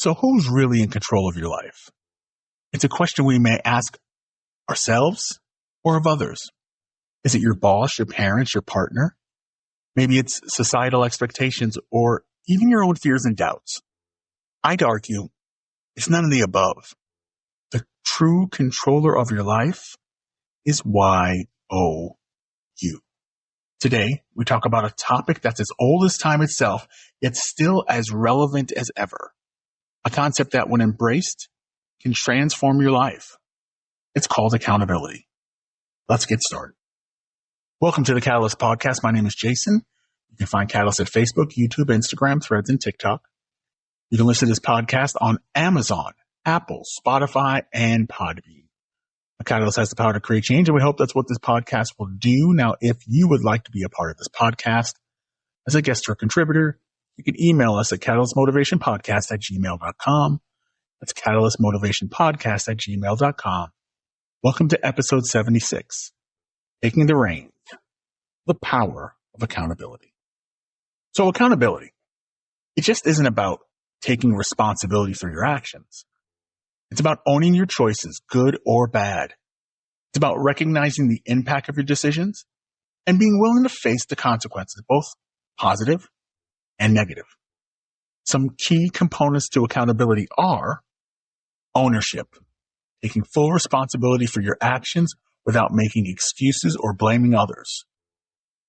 So who's really in control of your life? It's a question we may ask ourselves or of others. Is it your boss, your parents, your partner? Maybe it's societal expectations or even your own fears and doubts. I'd argue it's none of the above. The true controller of your life is YOU. Today, we talk about a topic that's as old as time itself, yet still as relevant as ever. A concept that, when embraced, can transform your life. It's called accountability. Let's get started. Welcome to the Catalyst Podcast. My name is Jason. You can find Catalyst at Facebook, YouTube, Instagram, Threads, and TikTok. You can listen to this podcast on Amazon, Apple, Spotify, and Podbean. Catalyst has the power to create change, and we hope that's what this podcast will do. Now, if you would like to be a part of this podcast as a guest or a contributor, you can email us at catalystmotivationpodcast@gmail.com. That's catalystmotivationpodcast@gmail.com. Welcome to episode 76, Taking the Reins, the Power of Accountability. So accountability, it just isn't about taking responsibility for your actions. It's about owning your choices, good or bad. It's about recognizing the impact of your decisions and being willing to face the consequences, both positive and negative. Some key components to accountability are ownership, taking full responsibility for your actions without making excuses or blaming others.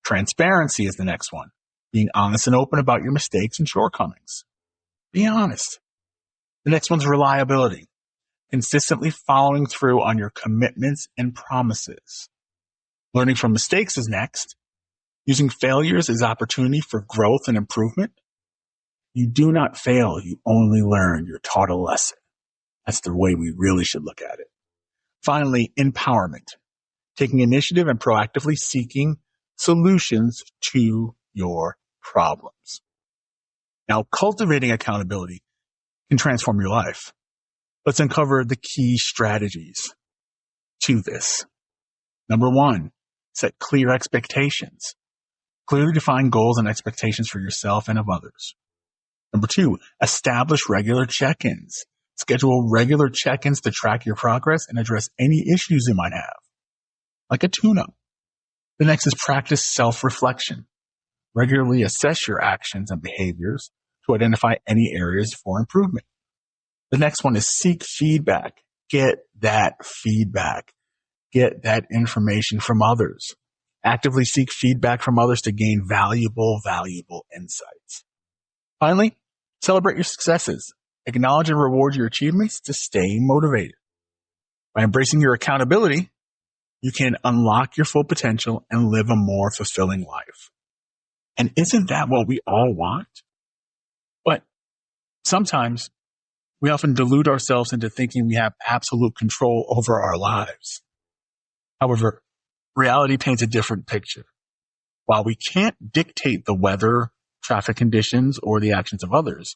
Transparency is the next one, being honest and open about your mistakes and shortcomings. Be honest. The next one's reliability. Consistently following through on your commitments and promises. Learning from mistakes is next. Using failures as opportunity for growth and improvement. You do not fail, you only learn. You're taught a lesson. That's the way we really should look at it. Finally, empowerment. Taking initiative and proactively seeking solutions to your problems. Now, cultivating accountability can transform your life. Let's uncover the key strategies to this. Number one, set clear expectations. Clearly define goals and expectations for yourself and of others. Number two, establish regular check-ins. Schedule regular check-ins to track your progress and address any issues you might have, like a tune-up. The next is practice self-reflection. Regularly assess your actions and behaviors to identify any areas for improvement. The next one is seek feedback. Get that feedback. Get that information from others. Actively seek feedback from others to gain valuable insights. Finally, celebrate your successes. Acknowledge and reward your achievements to stay motivated. By embracing your accountability, you can unlock your full potential and live a more fulfilling life. And isn't that what we all want? But sometimes we often delude ourselves into thinking we have absolute control over our lives. However, reality paints a different picture. While we can't dictate the weather, traffic conditions, or the actions of others,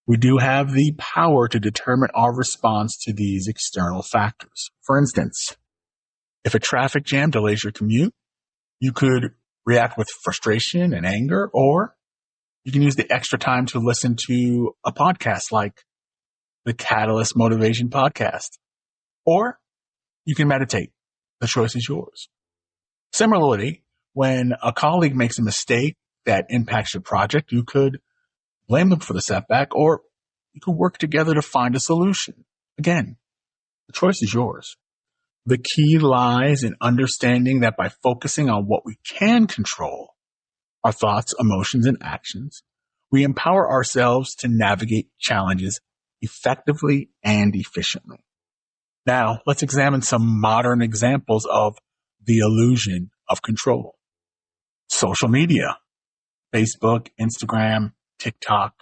we do have the power to determine our response to these external factors. For instance, if a traffic jam delays your commute, you could react with frustration and anger, or you can use the extra time to listen to a podcast like the Catalyst Motivation Podcast. Or you can meditate. The choice is yours. Similarly, when a colleague makes a mistake that impacts your project, you could blame them for the setback, or you could work together to find a solution. Again, the choice is yours. The key lies in understanding that by focusing on what we can control, our thoughts, emotions, and actions, we empower ourselves to navigate challenges effectively and efficiently. Now, let's examine some modern examples of the illusion of control. Social media, Facebook, Instagram, TikTok.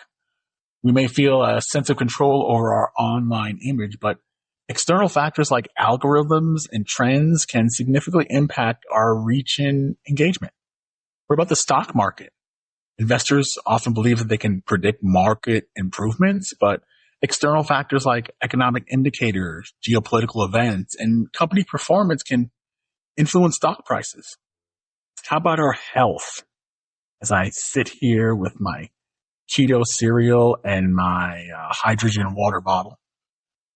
We may feel a sense of control over our online image, but external factors like algorithms and trends can significantly impact our reach and engagement. What about the stock market? Investors often believe that they can predict market improvements, but external factors like economic indicators, geopolitical events, and company performance can influence stock prices. How about our health? As I sit here with my Cheeto cereal and my hydrogen water bottle.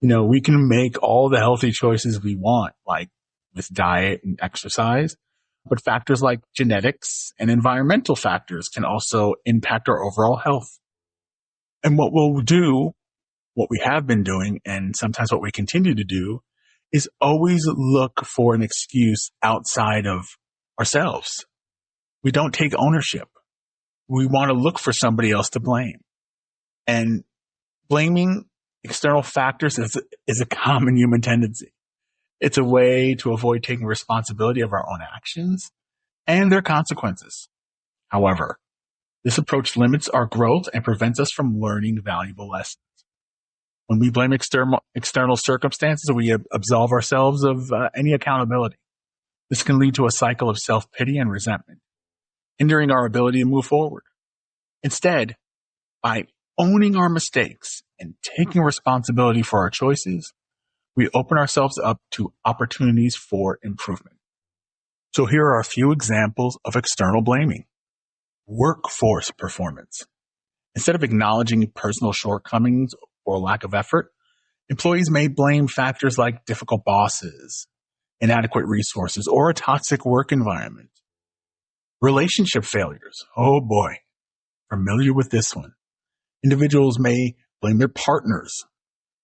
We can make all the healthy choices we want, like with diet and exercise, but factors like genetics and environmental factors can also impact our overall health. And what we have been doing, and sometimes what we continue to do, is always look for an excuse outside of ourselves. We don't take ownership. We want to look for somebody else to blame. And blaming external factors is a common human tendency. It's a way to avoid taking responsibility of our own actions and their consequences. However, this approach limits our growth and prevents us from learning valuable lessons. When we blame external circumstances, we absolve ourselves of any accountability. This can lead to a cycle of self-pity and resentment, hindering our ability to move forward. Instead, by owning our mistakes and taking responsibility for our choices, we open ourselves up to opportunities for improvement. So here are a few examples of external blaming. Workforce performance. Instead of acknowledging personal shortcomings or lack of effort, employees may blame factors like difficult bosses, inadequate resources, or a toxic work environment. Relationship failures. Oh boy, familiar with this one. Individuals may blame their partners,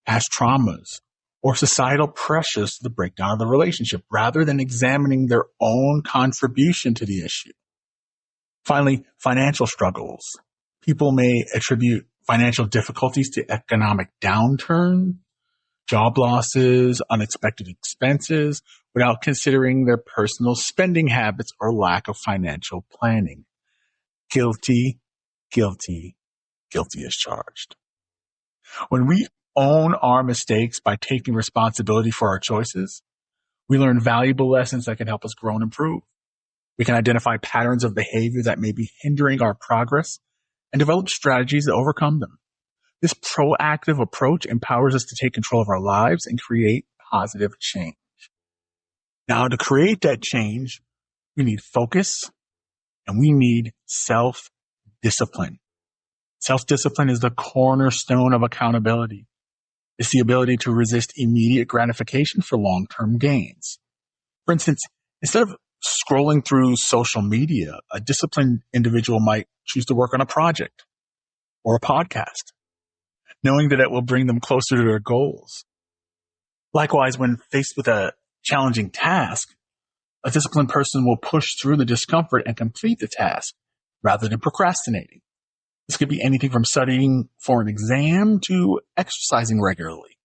past traumas, or societal pressures to the breakdown of the relationship rather than examining their own contribution to the issue. Finally, financial struggles. People may attribute financial difficulties to economic downturn, job losses, unexpected expenses, without considering their personal spending habits or lack of financial planning. Guilty, guilty, guilty as charged. When we own our mistakes by taking responsibility for our choices, we learn valuable lessons that can help us grow and improve. We can identify patterns of behavior that may be hindering our progress and develop strategies to overcome them. This proactive approach empowers us to take control of our lives and create positive change. Now, to create that change, we need focus and we need self-discipline. Self-discipline is the cornerstone of accountability. It's the ability to resist immediate gratification for long-term gains. For instance, instead of scrolling through social media, a disciplined individual might choose to work on a project or a podcast, knowing that it will bring them closer to their goals. Likewise, when faced with a challenging task, a disciplined person will push through the discomfort and complete the task rather than procrastinating. This could be anything from studying for an exam to exercising regularly,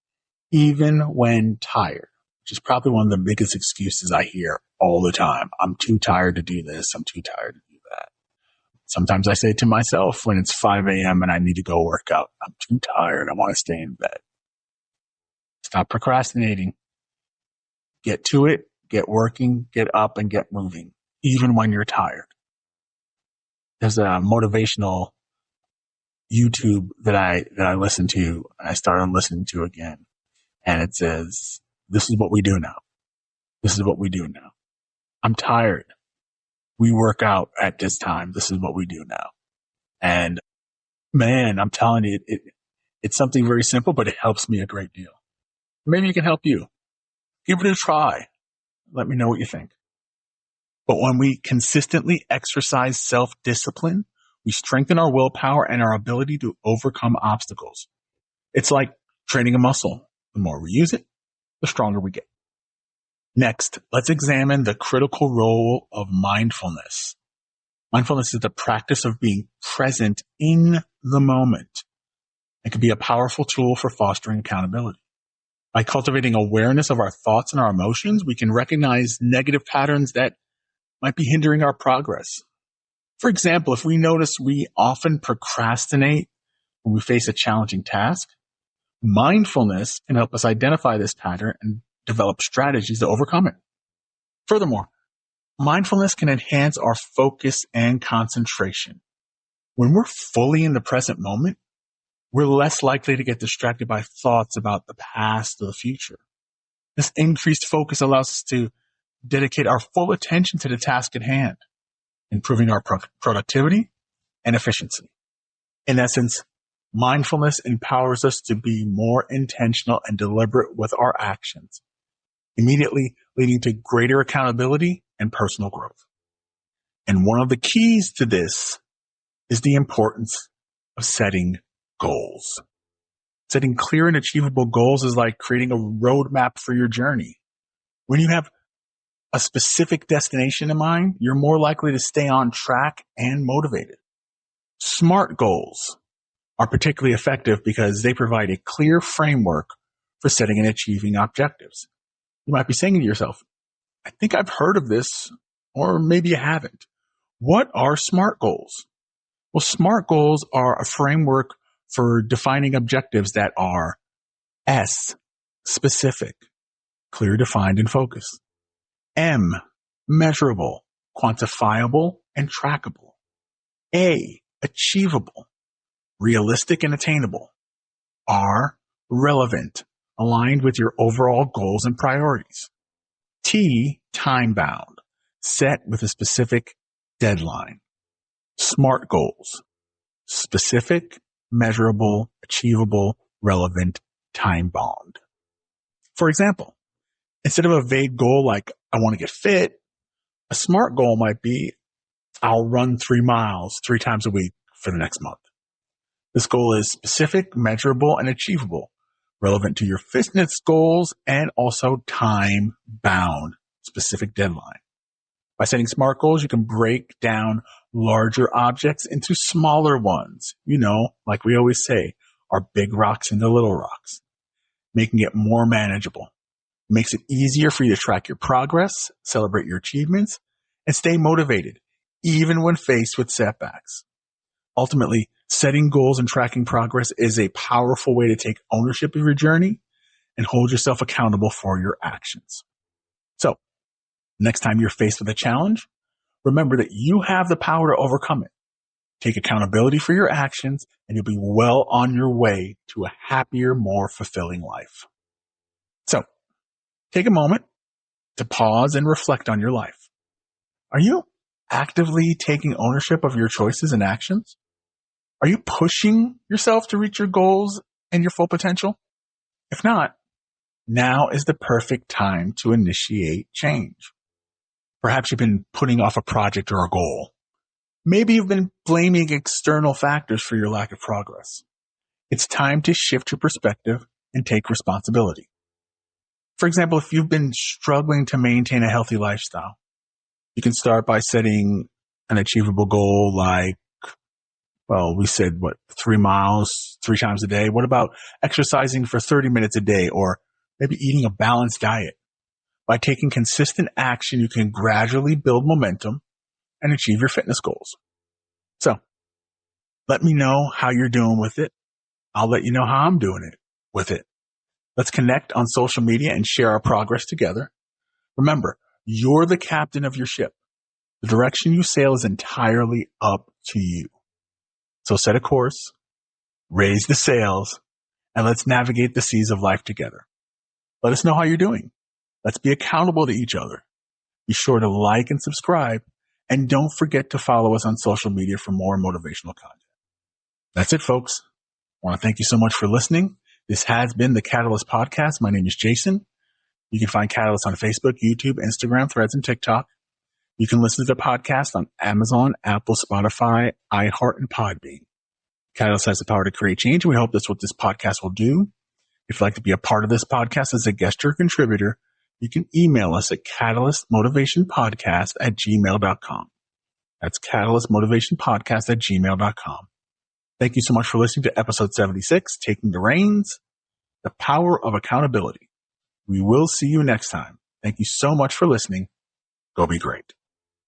even when tired, which is probably one of the biggest excuses I hear all the time. I'm too tired to do this. I'm too tired to do that. Sometimes I say to myself when it's 5 a.m. and I need to go work out, I'm too tired. I want to stay in bed. Stop procrastinating. Get to it, get working, get up and get moving, even when you're tired. There's a motivational YouTube that I listen to, and I started listening to again. And it says, this is what we do now. This is what we do now. I'm tired. We work out at this time. This is what we do now. And man, I'm telling you, it's something very simple, but it helps me a great deal. Maybe it can help you. Give it a try. Let me know what you think. But when we consistently exercise self-discipline, we strengthen our willpower and our ability to overcome obstacles. It's like training a muscle. The more we use it, the stronger we get. Next, let's examine the critical role of mindfulness. Mindfulness is the practice of being present in the moment. It can be a powerful tool for fostering accountability. By cultivating awareness of our thoughts and our emotions, we can recognize negative patterns that might be hindering our progress. For example, if we notice we often procrastinate when we face a challenging task, mindfulness can help us identify this pattern and develop strategies to overcome it. Furthermore, mindfulness can enhance our focus and concentration. When we're fully in the present moment, we're less likely to get distracted by thoughts about the past or the future. This increased focus allows us to dedicate our full attention to the task at hand, improving our productivity and efficiency. In essence, mindfulness empowers us to be more intentional and deliberate with our actions, immediately leading to greater accountability and personal growth. And one of the keys to this is the importance of setting goals. Setting clear and achievable goals is like creating a roadmap for your journey. When you have a specific destination in mind, you're more likely to stay on track and motivated. SMART goals are particularly effective because they provide a clear framework for setting and achieving objectives. You might be saying to yourself, I think I've heard of this, or maybe you haven't. What are SMART goals? Well, SMART goals are a framework for defining objectives that are S, specific, clear, defined, and focused. M, measurable, quantifiable, and trackable. A, achievable, realistic, and attainable. R, relevant, aligned with your overall goals and priorities. T, time-bound, set with a specific deadline. SMART goals, specific, measurable, achievable, relevant, time-bound. For example, instead of a vague goal like, I want to get fit, a SMART goal might be, I'll run 3 miles 3 times a week for the next month. This goal is specific, measurable, and achievable, relevant to your fitness goals, and also time-bound, specific deadline. By setting SMART goals, you can break down larger objects into smaller ones. Like we always say, our big rocks into little rocks, making it more manageable. It makes it easier for you to track your progress, celebrate your achievements, and stay motivated, even when faced with setbacks. Ultimately, setting goals and tracking progress is a powerful way to take ownership of your journey and hold yourself accountable for your actions. So, next time you're faced with a challenge, remember that you have the power to overcome it. Take accountability for your actions, and you'll be well on your way to a happier, more fulfilling life. So, take a moment to pause and reflect on your life. Are you actively taking ownership of your choices and actions? Are you pushing yourself to reach your goals and your full potential? If not, now is the perfect time to initiate change. Perhaps you've been putting off a project or a goal. Maybe you've been blaming external factors for your lack of progress. It's time to shift your perspective and take responsibility. For example, if you've been struggling to maintain a healthy lifestyle, you can start by setting an achievable goal like, we said, 3 miles 3 times a day. What about exercising for 30 minutes a day, or maybe eating a balanced diet? By taking consistent action, you can gradually build momentum and achieve your fitness goals. So, let me know how you're doing with it. I'll let you know how I'm doing it with it. Let's connect on social media and share our progress together. Remember, you're the captain of your ship. The direction you sail is entirely up to you. So set a course, raise the sails, and let's navigate the seas of life together. Let us know how you're doing. Let's be accountable to each other. Be sure to like and subscribe, and don't forget to follow us on social media for more motivational content. That's it, folks. I want to thank you so much for listening. This has been the Catalyst Podcast. My name is Jason. You can find Catalyst on Facebook, YouTube, Instagram, Threads, and TikTok. You can listen to the podcast on Amazon, Apple, Spotify, iHeart, and Podbean. Catalyst has the power to create change, and we hope that's what this podcast will do. If you'd like to be a part of this podcast as a guest or contributor, you can email us at catalystmotivationpodcast@gmail.com. That's catalystmotivationpodcast@gmail.com. Thank you so much for listening to episode 76, Taking the Reins, the Power of Accountability. We will see you next time. Thank you so much for listening. Go be great.